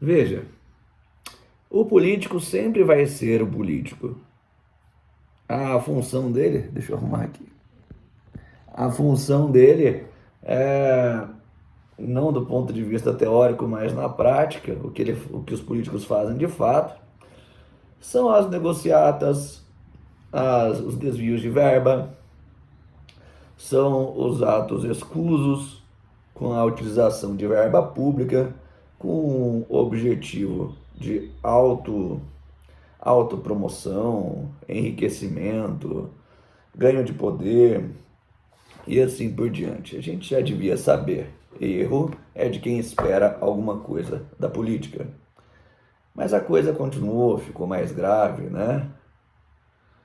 Veja, o político sempre vai ser o político. A função dele, deixa eu arrumar aqui. A função dele é, não do ponto de vista teórico, mas na prática, o que os políticos fazem de fato, são as negociatas, os desvios de verba, são os atos escusos com a utilização de verba pública com o objetivo de autopromoção, enriquecimento, ganho de poder e assim por diante. A gente já devia saber. Erro é de quem espera alguma coisa da política. Mas a coisa continuou, ficou mais grave, né?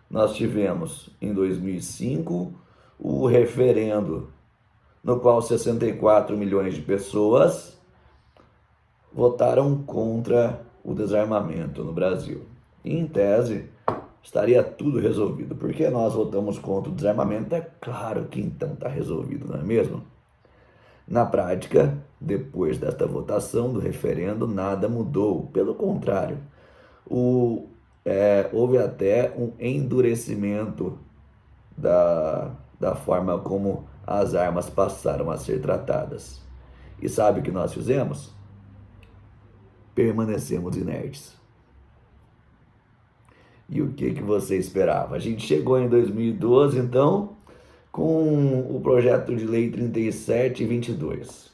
Nós tivemos em 2005 o referendo, no qual 64 milhões de pessoas votaram contra o desarmamento no Brasil. E, em tese, estaria tudo resolvido. Porque nós votamos contra o desarmamento, é claro que então está resolvido, não é mesmo? Na prática, depois desta votação do referendo, nada mudou. Pelo contrário, houve até um endurecimento da forma como as armas passaram a ser tratadas. E sabe o que nós fizemos? Permanecemos inertes. E o que você esperava? A gente chegou em 2012, então, com o projeto de lei 3722.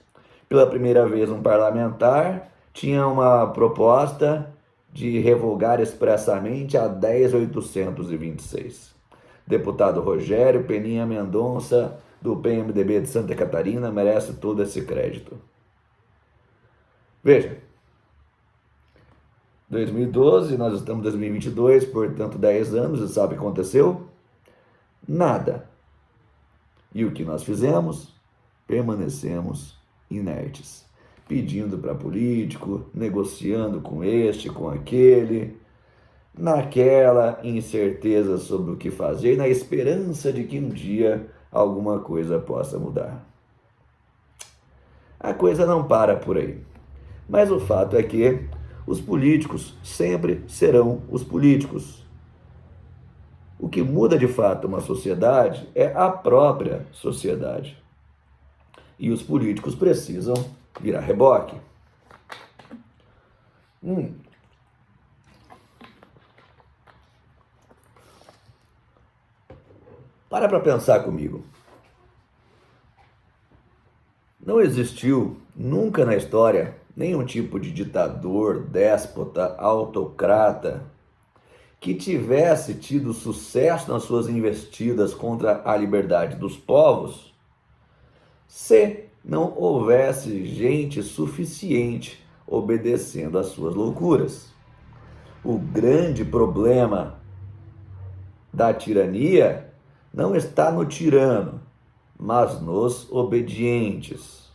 Pela primeira vez, um parlamentar tinha uma proposta de revogar expressamente a 10.826. Deputado Rogério Peninha Mendonça, do PMDB de Santa Catarina, merece todo esse crédito. Veja, 2012, nós estamos em 2022, portanto 10 anos, e sabe o que aconteceu? Nada. E o que nós fizemos? Permanecemos inertes, pedindo para político, negociando com este, com aquele, naquela incerteza sobre o que fazer, na esperança de que um dia alguma coisa possa mudar. A coisa não para por aí. Mas o fato é que os políticos sempre serão os políticos. O que muda de fato uma sociedade é a própria sociedade. E os políticos precisam virar reboque. Para pensar comigo. Não existiu nunca na história nenhum tipo de ditador, déspota, autocrata que tivesse tido sucesso nas suas investidas contra a liberdade dos povos se não houvesse gente suficiente obedecendo às suas loucuras. O grande problema da tirania não está no tirano, mas nos obedientes.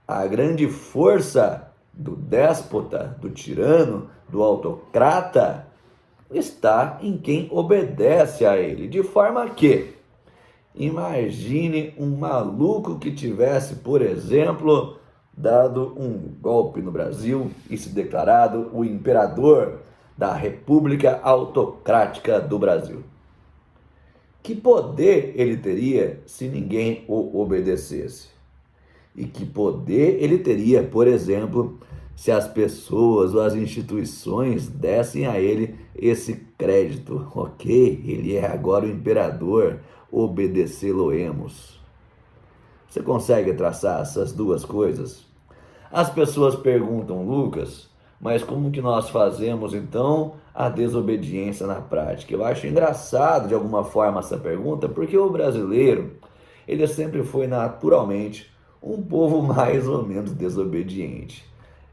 A grande força do déspota, do tirano, do autocrata, está em quem obedece a ele, de forma que, imagine um maluco que tivesse, por exemplo, dado um golpe no Brasil e se declarado o imperador da República Autocrática do Brasil. Que poder ele teria se ninguém o obedecesse? E que poder ele teria, por exemplo, se as pessoas ou as instituições dessem a ele esse crédito? Ok, ele é agora o imperador, obedecê-lo-emos. Você consegue traçar essas duas coisas? As pessoas perguntam, Lucas, mas como que nós fazemos então a desobediência na prática? Eu acho engraçado de alguma forma essa pergunta, porque o brasileiro, ele sempre foi naturalmente um povo mais ou menos desobediente.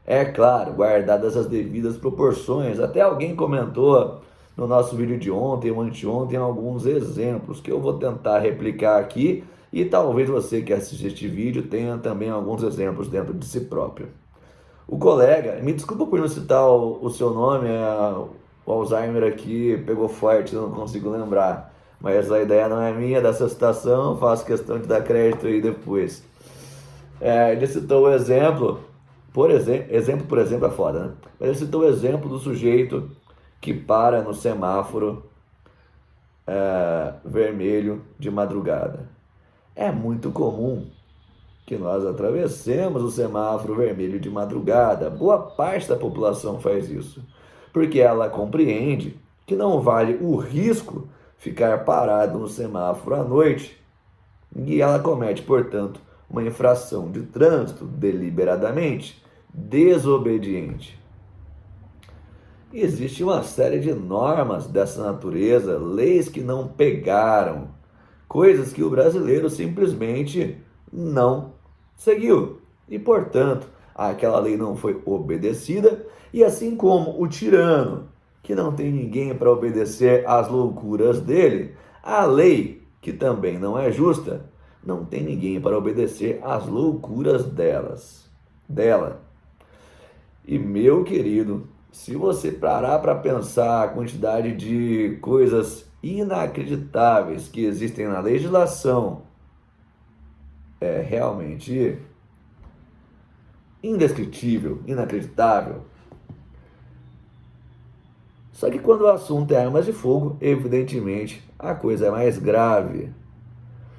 É claro, guardadas as devidas proporções. Até alguém comentou no nosso vídeo de ontem ou anteontem alguns exemplos que eu vou tentar replicar aqui e talvez você que assiste este vídeo tenha também alguns exemplos dentro de si próprio. O colega, me desculpa por não citar o seu nome, o Alzheimer aqui pegou forte, eu não consigo lembrar, mas a ideia não é minha dessa citação, faço questão de dar crédito aí depois. Ele citou o exemplo Por exemplo é foda, né? Mas ele citou o exemplo do sujeito que para no semáforo vermelho de madrugada. É muito comum que nós atravessemos o semáforo vermelho de madrugada. Boa parte da população faz isso, porque ela compreende que não vale o risco ficar parado no semáforo à noite e ela comete, portanto, uma infração de trânsito deliberadamente desobediente. Existe uma série de normas dessa natureza, leis que não pegaram, coisas que o brasileiro simplesmente não seguiu. E, portanto, aquela lei não foi obedecida, e assim como o tirano, que não tem ninguém para obedecer às loucuras dele, a lei, que também não é justa, não tem ninguém para obedecer às loucuras dela. E, meu querido, se você parar para pensar a quantidade de coisas inacreditáveis que existem na legislação, é realmente indescritível, inacreditável. Só que quando o assunto é armas de fogo, evidentemente a coisa é mais grave.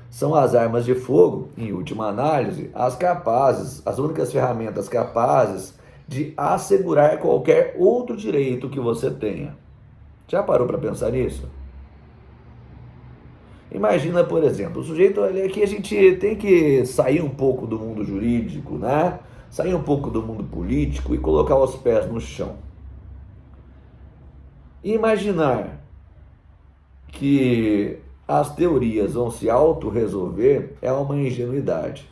São as armas de fogo, em última análise, as únicas ferramentas capazes de assegurar qualquer outro direito que você tenha. Já parou para pensar nisso? Imagina, por exemplo, o sujeito ali aqui, a gente tem que sair um pouco do mundo jurídico, né? Sair um pouco do mundo político e colocar os pés no chão. Imaginar que as teorias vão se autorresolver é uma ingenuidade.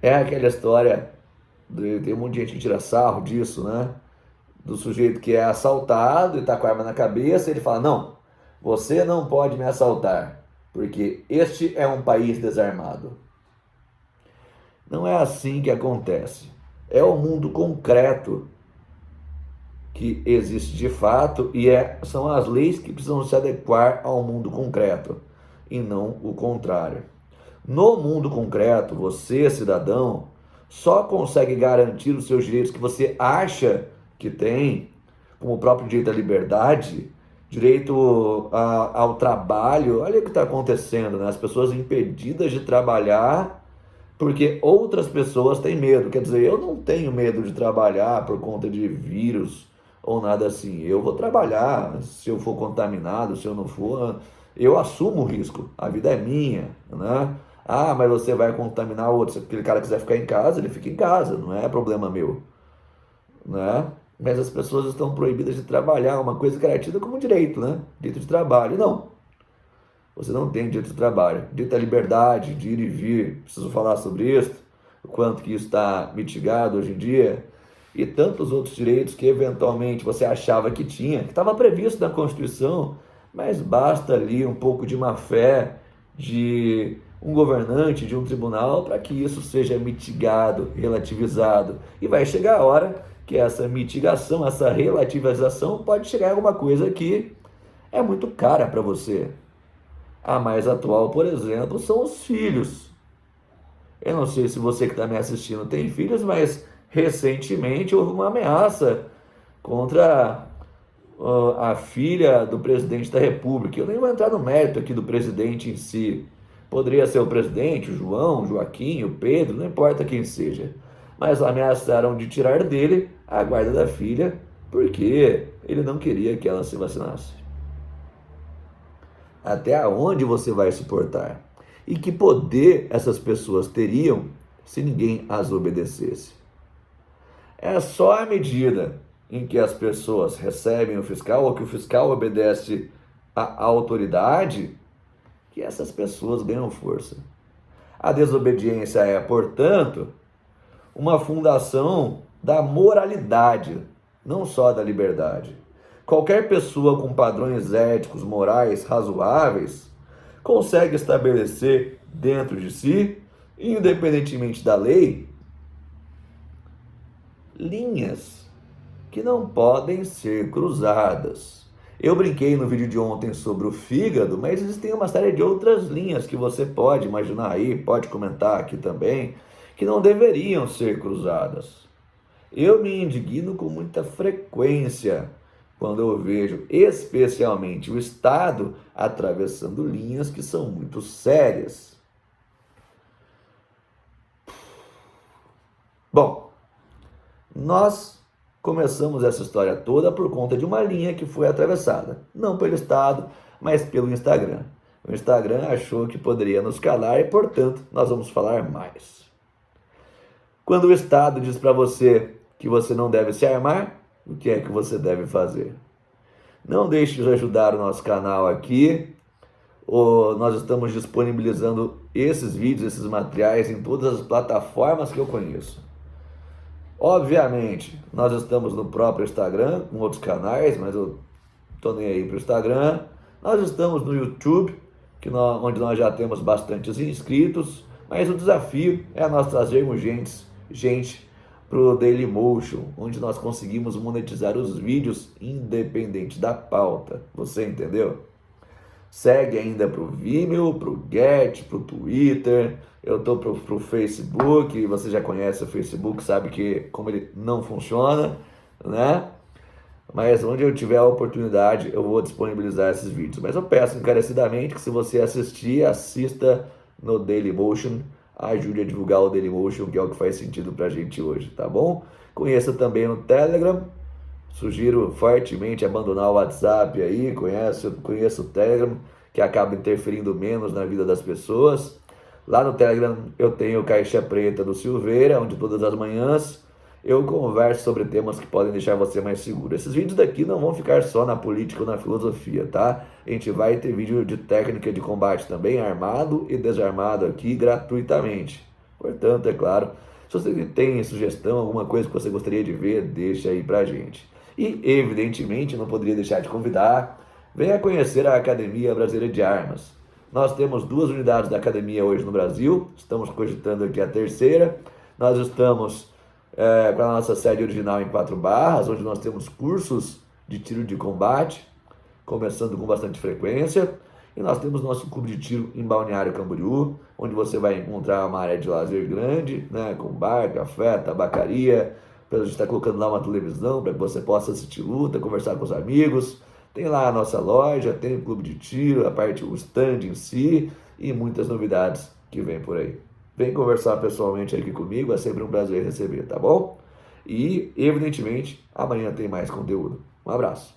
É aquela história, tem um monte de gente que tira sarro disso, né? Do sujeito que é assaltado e tá com a arma na cabeça, ele fala, não, você não pode me assaltar, porque este é um país desarmado. Não é assim que acontece. É o mundo concreto que existe de fato e são as leis que precisam se adequar ao mundo concreto e não o contrário. No mundo concreto, você, cidadão, só consegue garantir os seus direitos que você acha que tem, como o próprio direito à liberdade, direito ao trabalho. Olha o que está acontecendo, né? As pessoas impedidas de trabalhar porque outras pessoas têm medo. Quer dizer, eu não tenho medo de trabalhar por conta de vírus ou nada assim. Eu vou trabalhar, se eu for contaminado, se eu não for, eu assumo o risco. A vida é minha, né? Ah, mas você vai contaminar outro. Se aquele cara quiser ficar em casa, ele fica em casa, não é problema meu, né? Mas as pessoas estão proibidas de trabalhar, uma coisa que era tida como direito, né? Direito de trabalho. Não, você não tem direito de trabalho. Direito à liberdade, de ir e vir. Preciso falar sobre isso, o quanto que isso está mitigado hoje em dia. E tantos outros direitos que eventualmente você achava que tinha, que estava previsto na Constituição, mas basta ali um pouco de má fé de um governante, de um tribunal, para que isso seja mitigado, relativizado. E vai chegar a hora que essa mitigação, essa relativização pode chegar a alguma coisa que é muito cara para você. A mais atual, por exemplo, são os filhos. Eu não sei se você que está me assistindo tem filhos, mas recentemente houve uma ameaça contra a filha do presidente da República. Eu nem vou entrar no mérito aqui do presidente em si. Poderia ser o presidente, o João, o Joaquim, o Pedro, não importa quem seja. Mas ameaçaram de tirar dele a guarda da filha porque ele não queria que ela se vacinasse. Até onde você vai suportar? E que poder essas pessoas teriam se ninguém as obedecesse? É só à medida em que as pessoas recebem o fiscal ou que o fiscal obedece à autoridade que essas pessoas ganham força. A desobediência é, portanto, uma fundação da moralidade, não só da liberdade. Qualquer pessoa com padrões éticos, morais razoáveis consegue estabelecer dentro de si, independentemente da lei, linhas que não podem ser cruzadas. Eu brinquei no vídeo de ontem sobre o fígado, mas existem uma série de outras linhas que você pode imaginar aí, pode comentar aqui também. que não deveriam ser cruzadas. Eu me indigno com muita frequência quando eu vejo, especialmente o Estado, atravessando linhas que são muito sérias. Bom, nós começamos essa história toda por conta de uma linha que foi atravessada, não pelo Estado, mas pelo Instagram. O Instagram achou que poderia nos calar e, portanto, nós vamos falar mais. Quando o Estado diz para você que você não deve se armar, o que é que você deve fazer? Não deixe de ajudar o nosso canal aqui. Nós estamos disponibilizando esses vídeos, esses materiais em todas as plataformas que eu conheço. Obviamente, nós estamos no próprio Instagram, com outros canais, mas eu estou nem aí para o Instagram. Nós estamos no YouTube, onde nós já temos bastantes inscritos, mas o desafio é nós trazermos gente para o Dailymotion, onde nós conseguimos monetizar os vídeos independente da pauta. Você entendeu? Segue ainda para o Vimeo, para o Get, para o Twitter. Eu estou para o Facebook. Você já conhece o Facebook, sabe que como ele não funciona, né? Mas onde eu tiver a oportunidade, eu vou disponibilizar esses vídeos. Mas eu peço encarecidamente que, se você assistir, assista no Dailymotion. Ajude a divulgar o Dailymotion, que é o que faz sentido para a gente hoje, tá bom? Conheça também o Telegram. Sugiro fortemente abandonar o WhatsApp aí, conheça o Telegram, que acaba interferindo menos na vida das pessoas. Lá no Telegram eu tenho o Caixa Preta do Silveira, onde todas as manhãs eu converso sobre temas que podem deixar você mais seguro. Esses vídeos daqui não vão ficar só na política ou na filosofia, tá? A gente vai ter vídeo de técnica de combate também, armado e desarmado aqui, gratuitamente. Portanto, é claro, se você tem sugestão, alguma coisa que você gostaria de ver, deixa aí pra gente. E, evidentemente, não poderia deixar de convidar, venha conhecer a Academia Brasileira de Armas. Nós temos 2 unidades da academia hoje no Brasil, estamos cogitando aqui a 3ª. Nós estamos com a nossa sede original em 4 Barras, onde nós temos cursos de tiro de combate, começando com bastante frequência. E nós temos nosso clube de tiro em Balneário Camboriú, onde você vai encontrar uma área de lazer grande, né, com bar, café, tabacaria. A gente está colocando lá uma televisão para que você possa assistir luta, conversar com os amigos. Tem lá a nossa loja, tem o clube de tiro, o stand em si e muitas novidades que vem por aí. Vem conversar pessoalmente aqui comigo, é sempre um prazer receber, tá bom? E, evidentemente, amanhã tem mais conteúdo. Um abraço.